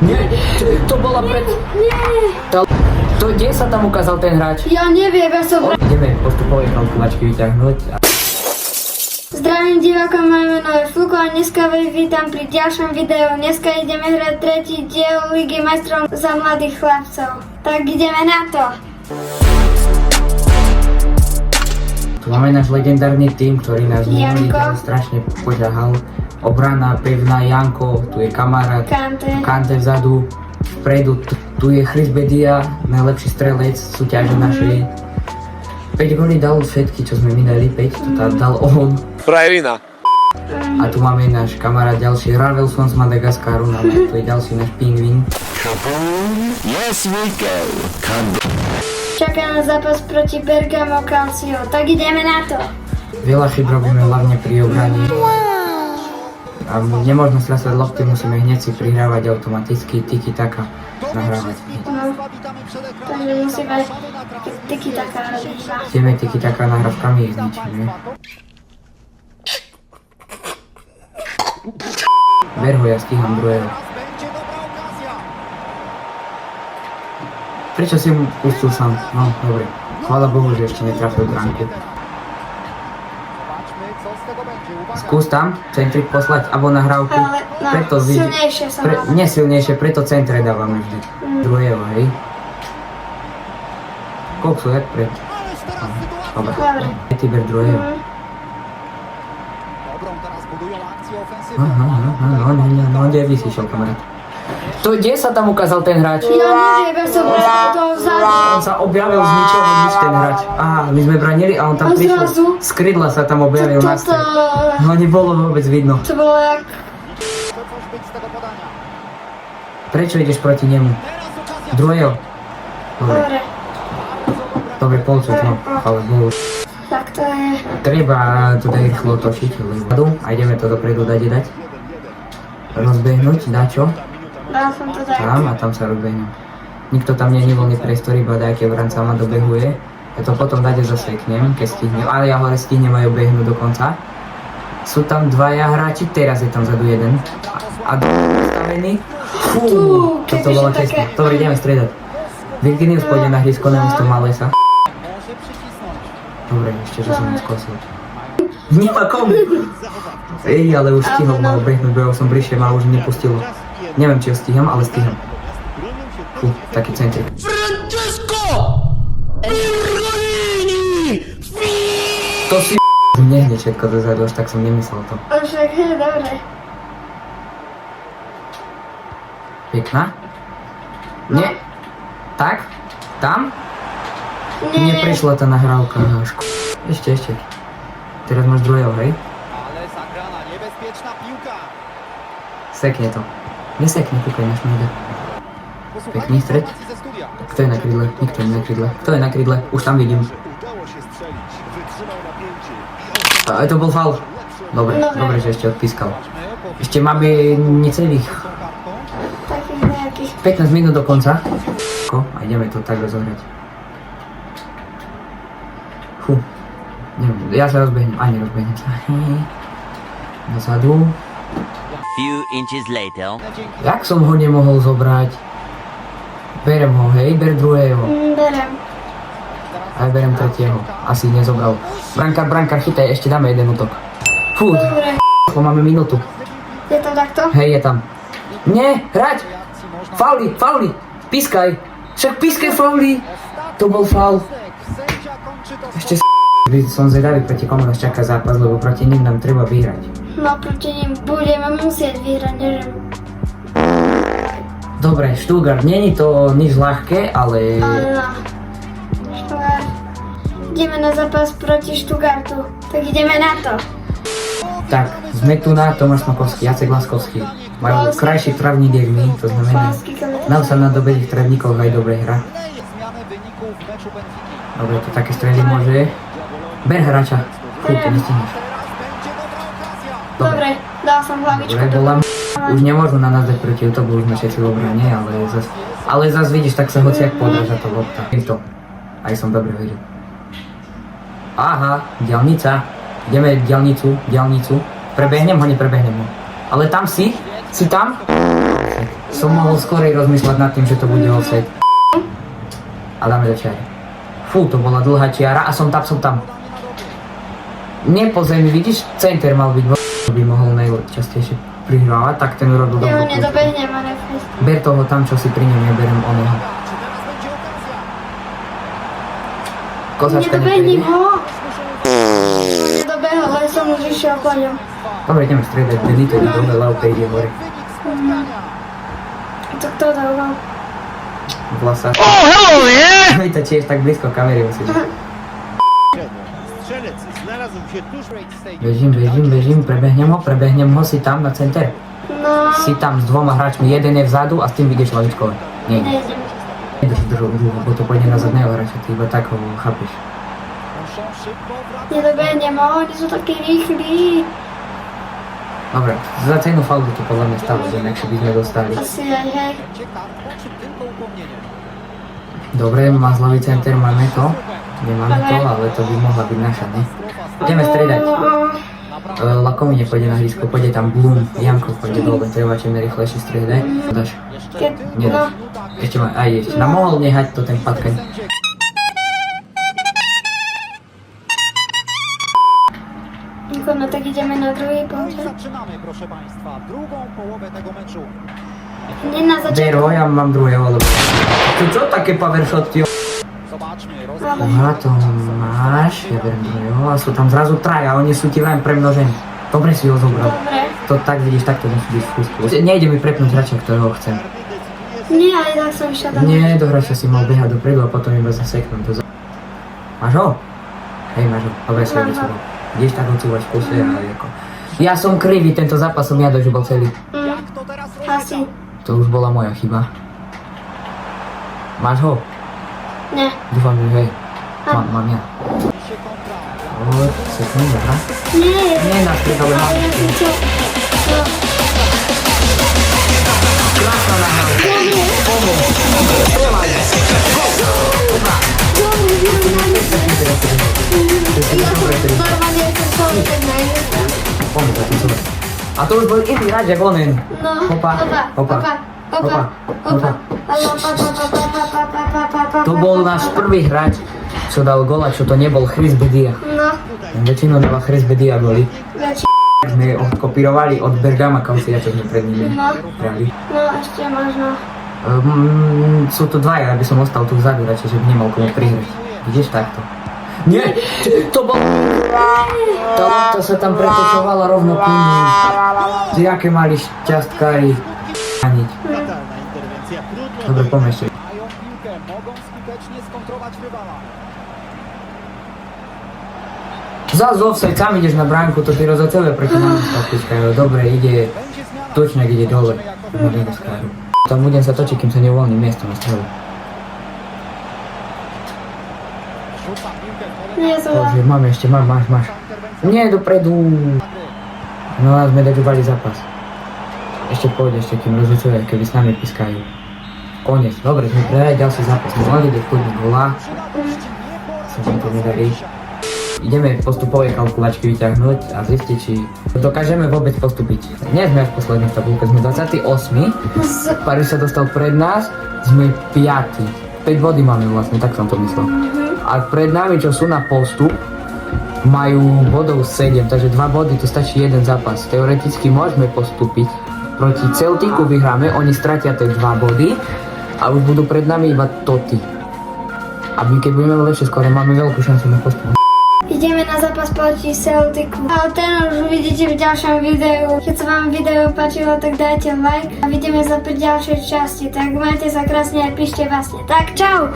Nie, to bola pred... To kde sa tam ukázal ten hráč? Ja neviem, ja som... Ideme postupovej kalkulačky vyťahnuť. Zdravím divákov, moje meno je Fluko a dneska vás vítam pri ďalšom videu. Dneska ideme hrať tretí diel Ligy majstrov za mladých chlapcov. Tak ideme na to. Tu máme náš legendárny tým, ktorý nás minulý Janko. diel strašne poťahal. Obrana pevná, Janko, tu je kamarát, Kante vzadu, vpredu, tu je Chris Bedia, najlepší strelec súťaže našej. 5 góly dal všetky, čo sme minali, 5, to tam dal on. Frajerina. A tu máme náš kamarát ďalší, Ravelson z Madagaskaru, to je ďalší náš pingvín. Yes, we go. Čaká na zápas proti Bergamo Calcio. Tak ideme na to. Veľa chyb robíme hlavne pri obrane. A nemôžno strácať lopty, musíme hneď si prihrávať automaticky, tiki-taka nahrávať. No, takže musíme tiki-taka robiť. Ideme tiki-taka nahrávkami ich zničíme. Ber ho, ja stíham druhého. Prečo si mu pustil sám? No, dobre. Chvála Bohu, že ešte netrafil bránku. Skús tam centrik poslať, alebo nahrávku. Ale no, silnejšie sa má. Nie silnejšie, preto centre dávame vždy. Druhého, hej. Koľko sú, jak pred? Dobre. Ty ber druhého. No, kde by si šiel, kamarát? To kde sa tam ukázal ten hráč? Ja neviem, ja som to vzadu. On sa objavil z ničoho nič ten hráč. Á, my sme branili a on tam A prišiel. zrazu? Z krydla sa tam objavil na Toto... stred. No nebolo vôbec vidno. To bolo jak... Prečo ideš proti nemu? Druhého? Dobre. Dobre. Dobre, polčas, no. Ale bolo. Tak to je... Treba to dať rýchlo točiť. A ideme to dopredu dať. Rozbehnúť, dačo. Dal som to tak. Tam a tam sa rozbehnem. Nikto tam nie je voľný priestor, iba dajaký obranca ma dobehuje. Ja to potom dade zaseknem, keď stihnem. Ale ja hore stihnem aj obehnúť do konca. Sú tam dvaja hráči, teraz je tam vzadu jeden. A postavený. Fú, toto bolo tesné. Dobre, ideme striedať. Virginius pôjde na hrysko namiesto Malesa. Dobre, ešte, že som neskosil. Nemá komu. Ej, ale už stihol ma obehnúť, bo ja som bližšie, ma už nepustilo. Neviem, či ho stíham, ale stíham. Fú, taký centrik. To si nehne všetko dozadu, až tak som nemyslel to. Však je, dobre. Pekná? Nie? Tak? Tam? Nie. Neprešla tá nahrávka. Ešte. Teraz máš druhého, hej? Sekne to. Nesekne, kúkaj, náš nejde. Pekný stred. Kto je na krydle? Nikto nie je na krydle. Kto je na krydle? Už tam vidím. A to bol faul. Dobre, že ešte odpískal. Ešte máme necelých Takých nejakých... 15 minút do konca. A ideme to tak rozohrať. Fú. Neviem, ja sa rozbehnem. Nerozbehnem sa. Dozadu. Few inches later. Jak som ho nemohol zobrať? Berem ho, hej, ber druhého. Berem. Aj berem tretieho. Asi nezobral. Brankár, chytaj, ešte dáme jeden útok. Fú, Dobre. máme minútu. Je to takto? Hej, je tam. Nie, hrať! Fauli! Pískaj! Však pískaj fauli! To bol faul. Ešte som zvedavý, proti komu nás čaká zápas, lebo proti nim nám treba vyhrať. No proti nim budeme musieť vyhrať, neviem. Dobre, Stuttgart, není to nič ľahké, ale... No. Stuttgart. Ideme na zápas proti Stuttgartu. Tak ideme na to. Tak, sme tu na Tomáš Makovský, Jacek Laskovský. Majú krajší travník jak my, to znamená... Nám sa na dobrých travníkoch aj dobre hra. Dobre, to také strely môže. Ber hráča. Fú, to nestihneš. Dobre, dal som hlavičku. Dobre, bola... Už nemôžu na nás dať proti útoku, už sme všetci v obrane, ale zas vidíš, tak sa hociak podráža to lopta. Je to. Aj som dobre vedel. Aha, diaľnica. Ideme diaľnicu. Prebehnem ho, neprebehnem ho. Ale tam si tam? offside. Som mohol skorej rozmýšľať nad tým, že to bude offside. A dáme do čiary. Fú, to bola dlhá čiara a som tam. Nie po zemi, vidíš, center mal byť, by mohol najčastejšie prihrávať, tak ten urobil Ja ho dobrú kúšku. nedobehnem, ale fest. Ber toho tam, čo si pri ňom, ja berem oného. Kozačka Nedobehnem neprejde. ho. Nedobehol, ale som už išiel po ňom. Dobre, ideme striedať, delito ide dole, Lau ide hore. To kto dal gol? Vlasák. Oh, hello, yeah! No i to tiež tak blízko kamery musí byť. Strzelec znalazł się tuż z tej Bežím, prebehnem ho, si tam na center. No, Si tam s dvoma hráčmi, jeden je vzadu a s tým ideš lavičkovať. Nie, nejdem. druhú, bo to pôjde na zadného hráča, ty iba tak ho chápeš. muszą szybko wracać. Nedobehnem ho, oni sú takí rýchli. Dobre, za cenu faulu to podľa mňa stalo, že inakšie by sme dostali. Asi aj, hej. Ciekaw, po czym tylko upomnienie. Dobre, má zľavý center, máme to. Nemáme to, ale to by mohla byť naša, ne? Ideme striedať. Lakomine pôjde na hrysko, pôjde tam Blum, Janko pôjde dole, treba čím rýchlejšie striedať. Dáš? Keď, Nie. no, Ešte má, aj ešte. Nám mohol nehať to ten patkaň. no tak ideme na druhý No i połowę. zaczynamy, proszę Państwa, drugą połowę tego meczu. Nie na začiatku. Bero, ja mám druhého, lebo... Ty čo také power shot, jo? Zobaczmy, Aha, to máš, ja berem druhého a sú tam zrazu traja, oni sú ti vrajím premnožení. Dobre si ho zobral. Dobre. To tak vidíš, takto musí byť v fúsku. Nejde mi prepnúť hráča, ktorého chcem. Nie, ale tak som išiel do... Nie, do hráča si mal behať dopredu a potom iba zaseknúť. Máš ho? Hej, máš ho. Dobre, si ho Mám ho. vycúval. Ideš tak odsúvať v kuse a ako... Ja som krivý, tento zápas som ja dožil celý. Jak to teraz Asi. To už bola moja chyba. Máš ho? Nie. Dúfam, že hej. Mám ja. się kontra? Seknú, dobra. Nie, Nie na chvíľu, ale mám. ale ja som čo... No. Krásna nahrávka. Dobrý vyrovnaný. Ja som normálne som celý ten najlepší. Poďme za tým super. A to už bol iný hráč, jak onen. No, Opa. To bol náš prvý hráč, čo dal gola, čo to nebol Chris Bedia. No, Väčšinou dáva Chris Bedia goly. väčší. Sme ho kopírovali od Bergama Kausia, čo sme pred nimi No. hrali. No, ešte možno. Sú to dvaja, aby som ostal tu vzadu, radšej, že by nemal komu prihrať. Vidíš takto? Nie! To bol... Tá lopta sa tam pretočovala rovno ku ním. Ty aké mali šťastkári. Aniť. Fatalna interwencja. Trudno Dobre, poďme ešte. mają piłkę, mogą skutecznie skontrować rywala. Zas offside, sám ideš na bránku, to ty rozhodcové proti nám statičkajú. Dobre, ide... Będzie zmiana. Točňak ide dole. Na skáru. Tam budem sa točiť, kým sa neuvoľní miesto na strelu. Rzuca piłkę w pole. Nie, to Bože, mám ešte, máš. Nie, dopredu. No a sme dožívali zápas. Ešte pôjde, kým rozhodcovia, keby s nami pískajú. Koniec, dobre, sme prehrali ďalší zápas. My mali ide kľudne gola. Sa nám to nedarí. Ideme postupové kalkulačky vyťahnuť a zistiť, či dokážeme vôbec postúpiť. Nie sme až poslední v tabulke, sme 28. Paríž sa dostal pred nás, sme 5. 5 body máme vlastne, tak som to myslel. A pred nami, čo sú na postup, majú bodov 7, takže 2 body, to stačí jeden zápas. Teoreticky môžeme postúpiť. Proti Celticu vyhráme, oni stratia tie 2 body a už budú pred nami iba Toty. A my keď budeme lepšie skore, máme veľkú šancu na postup. ideme na zápas proti Celticu. A ten už uvidíte v ďalšom videu. Keď sa vám video páčilo, tak dajte like a vidíme sa pri ďalšej časti. Tak majte sa krásne a píšte vlastne. Tak čau!